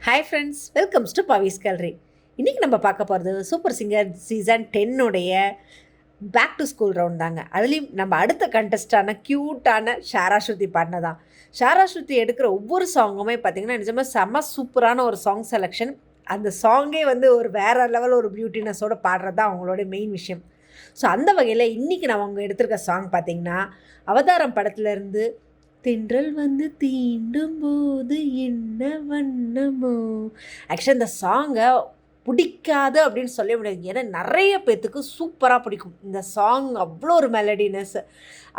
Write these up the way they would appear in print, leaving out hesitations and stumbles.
Hi friends, welcomes to Pavi's gallery. இன்றைக்கி நம்ம பார்க்க போகிறது super singer season 10 back to school round தாங்க. அதுலேயும் நம்ம அடுத்த கண்டஸ்டான க்யூட்டான ஷாரா ஸ்ருதி பாடினதான். ஷாரா ஸ்ருதி எடுக்கிற ஒவ்வொரு சாங்குமே பார்த்திங்கன்னா நிஜமாக செம்ம சூப்பரான ஒரு சாங் செலெக்ஷன். அந்த சாங்கே வந்து ஒரு வேறு லெவல் ஒரு பியூட்டினஸோடு பாடுறது தான் அவங்களோட மெயின் விஷயம். ஸோ அந்த வகையில் இன்றைக்கி நான் அவங்க எடுத்திருக்க சாங் பார்த்திங்கன்னா அவதாரம் படத்துலேருந்து தென்றல் வந்து தீண்டும் போது என்ன வண்ணமோ. ஆக்சுவலாக இந்த சாங்கை பிடிக்காது அப்படின்னு சொல்ல முடியாது. ஏன்னா நிறைய பேர்த்துக்கு சூப்பராக பிடிக்கும் இந்த சாங். அவ்வளோ ஒரு மெலடினஸ்.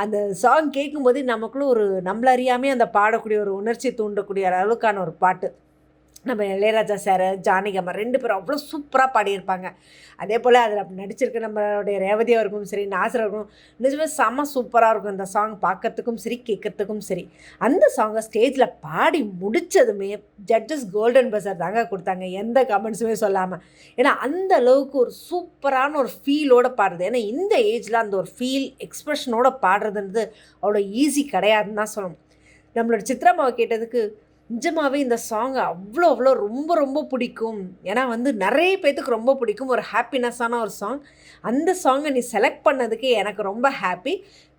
அந்த சாங் கேட்கும்போது நமக்குள்ளே ஒரு நம்மள அறியாமே அந்த பாடக்கூடிய ஒரு உணர்ச்சி தூண்டக்கூடிய அளவுக்கான ஒரு பாட்டு. நம்ம இளையராஜா சார், ஜானகி அம்மா 2 பேரும் அவ்வளோ சூப்பராக பாடியிருப்பாங்க. அதே போல் அதில் நடிச்சிருக்க நம்மளுடைய ரேவதி அவர்களும் சரி, நாசர் அவர்களும் நிஜமே செம்ம சூப்பராக இருக்கும். இந்த சாங் பார்க்கறதுக்கும் சரி, கேட்குறதுக்கும் சரி. அந்த சாங்கை ஸ்டேஜில் பாடி முடித்ததுமே ஜட்ஜஸ் கோல்டன் பஸர் தாங்க கொடுத்தாங்க, எந்த கமெண்ட்ஸுமே சொல்லாமல். ஏன்னா அந்த அளவுக்கு ஒரு சூப்பரான ஒரு ஃபீலோடு பாடுறது. ஏன்னா இந்த ஏஜில் அந்த ஒரு ஃபீல் எக்ஸ்ப்ரெஷனோடு பாடுறதுன்றது அவ்வளோ ஈஸி கிடையாதுன்னு தான் சொல்லணும். நம்மளோட சித்ராமாவை கேட்டதுக்கு நிஜமாகவே இந்த சாங் அவ்வளோ ரொம்ப ரொம்ப பிடிக்கும். ஏன்னா வந்து நிறைய பேர்த்துக்கு ரொம்ப பிடிக்கும். ஒரு ஹாப்பினஸ்ஸான ஒரு சாங். அந்த சாங்கை நீ செலக்ட் பண்ணதுக்கு எனக்கு ரொம்ப ஹாப்பி.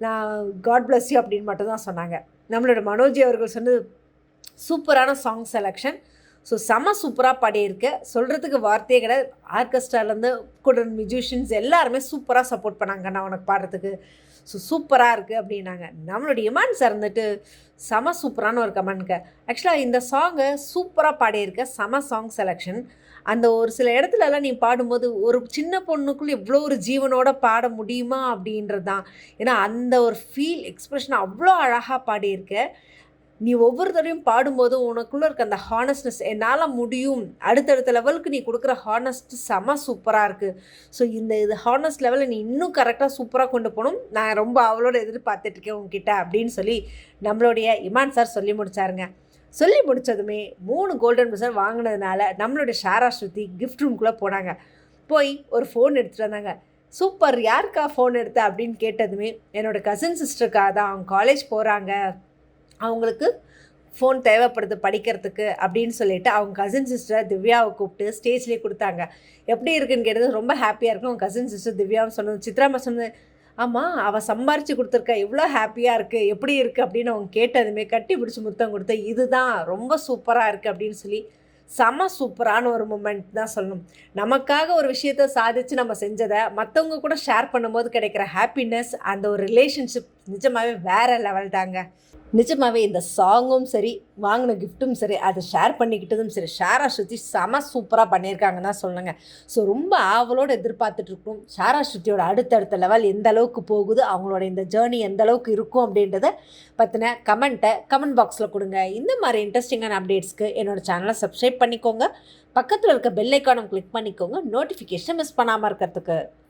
நான் காட் பிளஸ் யூ அப்படின்னு மட்டும் தான் சொன்னாங்க. நம்மளோட மனோஜி அவர்கள் சொன்னது சூப்பரான சாங் செலெக்ஷன். ஸோ செம சூப்பராக பாடியிருக்க, சொல்கிறதுக்கு வார்த்தையே கிடையாது. ஆர்கெஸ்ட்ராலேருந்து கூட மியூசிஷியன்ஸ் எல்லாருமே சூப்பராக சப்போர்ட் பண்ணாங்க நான் உனக்கு பாடுறதுக்கு. ஸோ சூப்பராக இருக்குது அப்படின்னாங்க. நம்மளோட இமான் சார் இருந்துட்டு செம சூப்பரான ஒரு கமெண்ட்ங்க. ஆக்சுவலாக இந்த சாங்கை சூப்பராக பாடியிருக்க, செம சாங் செலெக்ஷன். அந்த ஒரு சில இடத்துலலாம் நீ பாடும்போது ஒரு சின்ன பொண்ணுக்குள்ளே இவ்வளோ ஒரு ஜீவனோட பாட முடியுமா அப்படின்றது தான். ஏன்னா அந்த ஒரு ஃபீல் எக்ஸ்ப்ரெஷன் அவ்வளோ அழகாக பாடியிருக்க. நீ ஒவ்வொரு தடவையும் பாடும்போதும் உனக்குள்ளே இருக்க அந்த ஹானஸ்ட்னஸ், என்னால் முடியும், அடுத்தடுத்த லெவலுக்கு நீ கொடுக்குற ஹானஸ்ட் செம சூப்பராக இருக்குது. ஸோ இது ஹானஸ்ட் லெவலில் நீ இன்னும் கரெக்டாக சூப்பராக கொண்டு போகணும், நான் ரொம்ப அவளோட எதிர்பார்த்துட்ருக்கேன் உங்ககிட்ட அப்படின்னு சொல்லி நம்மளுடைய இமான் சார் சொல்லி முடித்தாருங்க. சொல்லி முடித்ததுமே 3 கோல்டன் பஸர் வாங்கினதுனால நம்மளுடைய ஷாரா ஸ்ருதி கிஃப்ட் ரூம்குள்ளே போனாங்க. போய் ஒரு ஃபோன் எடுத்துகிட்டு வந்தாங்க. சூப்பர், யாருக்கா ஃபோன் எடுத்த அப்படின்னு கேட்டதுமே என்னோடய கசின் சிஸ்டருக்காக தான், அவங்க காலேஜ் போகிறாங்க, அவங்களுக்கு ஃபோன் தேவைப்படுது படிக்கிறதுக்கு அப்படின்னு சொல்லிட்டு அவங்க கசின் சிஸ்டர் திவ்யாவை கூப்பிட்டு ஸ்டேஜ்லேயே கொடுத்தாங்க. எப்படி இருக்குன்னு கேட்டது ரொம்ப ஹாப்பியாக இருக்கும். அவங்க கசின் சிஸ்டர் திவ்யாவும் சொன்னது, சித்ராமா சொன்னது, ஆமாம் அவள் சம்பாரித்து கொடுத்துருக்கா, எவ்வளோ ஹாப்பியாக இருக்குது, எப்படி இருக்குது அப்படின்னு அவங்க கேட்டதுமே கட்டி பிடிச்சி முத்தம் கொடுத்து, இதுதான் ரொம்ப சூப்பராக இருக்குது அப்படின்னு சொல்லி செம சூப்பரான ஒரு மூமெண்ட் தான் சொல்லணும். நமக்காக ஒரு விஷயத்த சாதித்து நம்ம செஞ்சதை மற்றவங்க கூட ஷேர் பண்ணும்போது கிடைக்கிற ஹாப்பினஸ், அந்த ஒரு ரிலேஷன்ஷிப் நிஜமாகவே வேறு லெவல் தாங்க. நிஜமாகவே இந்த சாங்கும் சரி, வாங்கின கிஃப்ட்டும் சரி, அதை ஷேர் பண்ணிக்கிட்டதும் சரி, ஷாரா ஸ்ருதி செம சூப்பராக பண்ணியிருக்காங்கன்னு தான் சொல்லுங்க. ஸோ ரொம்ப ஆவலோடு எதிர்பார்த்துட்ருக்கோம் ஷாரா ஸ்ருதியோட அடுத்தடுத்த லெவல் எந்த அளவுக்கு போகுது, அவங்களோட இந்த ஜேர்னி எந்த அளவுக்கு இருக்கும் அப்படின்றத பற்றின கமெண்ட் பாக்ஸில் கொடுங்க. இந்த மாதிரி இன்ட்ரெஸ்டிங்கான அப்டேட்ஸ்க்கு என்னோடய சேனலை சப்ஸ்கிரைப் பண்ணிக்கோங்க. பக்கத்தில் இருக்க பெல் ஐக்கானும் கிளிக் பண்ணிக்கோங்க, நோட்டிஃபிகேஷன் மிஸ் பண்ணாமல் இருக்கிறதுக்கு.